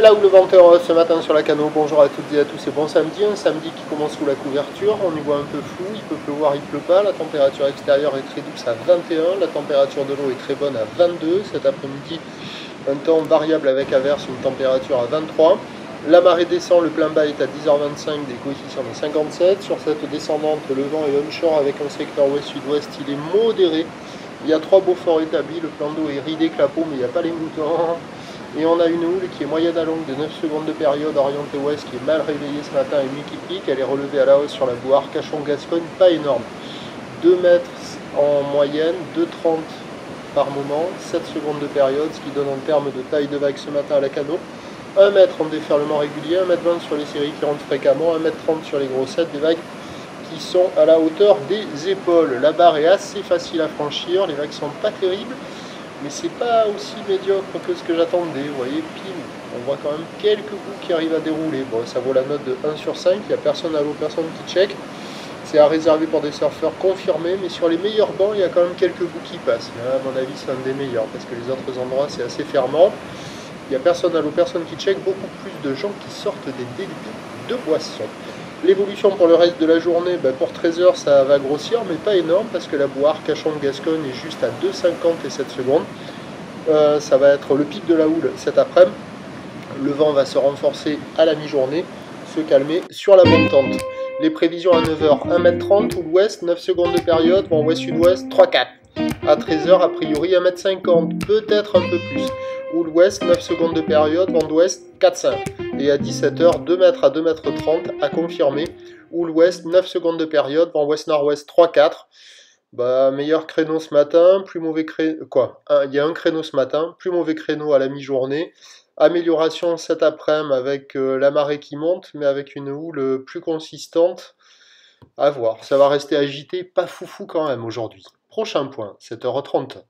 là où le vent est en hausse ce matin sur la Cano, bonjour à toutes et à tous et bon samedi, un samedi qui commence sous la couverture, on y voit un peu flou, il peut pleuvoir, il pleut pas, la température extérieure est très douce à 21, la température de l'eau est très bonne à 22, cet après-midi un temps variable avec averse, une température à 23, la marée descend, le plein bas est à 10h25, des coefficients de 57, sur cette descendante le vent est onshore avec un secteur ouest-sud-ouest, il est modéré, il y a 3 beaux forts établis, le plan d'eau est ridé clapot mais il n'y a pas les moutons. Et on a une houle qui est moyenne à longue de 9 secondes de période, orientée ouest, qui est mal réveillée ce matin et nuit qui pique. Elle est relevée à la hausse sur la boue Arcachon-Gascogne, pas énorme. 2 mètres en moyenne, 2,30 par moment, 7 secondes de période, ce qui donne en termes de taille de vague ce matin à la Cano. 1 mètre en déferlement régulier, 1,20 m sur les séries qui rentrent fréquemment, 1,30 m sur les grossettes, des vagues qui sont à la hauteur des épaules. La barre est assez facile à franchir, les vagues sont pas terribles. Mais c'est pas aussi médiocre que ce que j'attendais, vous voyez, pile, on voit quand même quelques bouts qui arrivent à dérouler. Bon, ça vaut la note de 1 sur 5, il n'y a personne à l'eau, personne qui check. C'est à réserver pour des surfeurs confirmés, mais sur les meilleurs bancs, il y a quand même quelques bouts qui passent. Mais là, à mon avis, c'est un des meilleurs, parce que les autres endroits, c'est assez fermant. Il n'y a personne à l'eau, personne qui check, beaucoup plus de gens qui sortent des débits de boissons. L'évolution pour le reste de la journée, pour 13 h ça va grossir, mais pas énorme, parce que la boue Arcachon-Gascogne est juste à 2,50 et 7 secondes. Ça va être le pic de la houle cet après-midi. Le vent va se renforcer à la mi-journée, se calmer sur la montante. Les prévisions à 9 h, 1,30 m, houle ouest, 9 secondes de période, vent ouest-sud-ouest, 3,4. À 13 h, a priori 1,50 m, peut-être un peu plus. Houle ouest, 9 secondes de période, vent d'ouest, 4,5. Et à 17 h, 2 mètres à 2,30 m à confirmer. Houle ouest, 9 secondes de période, vent ouest-nord-ouest, 3,4. Meilleur créneau ce matin, plus mauvais créneau. Il y a un créneau ce matin, plus mauvais créneau à la mi-journée. Amélioration cet après-midi avec la marée qui monte, mais avec une houle plus consistante. À voir. Ça va rester agité, pas foufou quand même aujourd'hui. Prochain point, 7h30.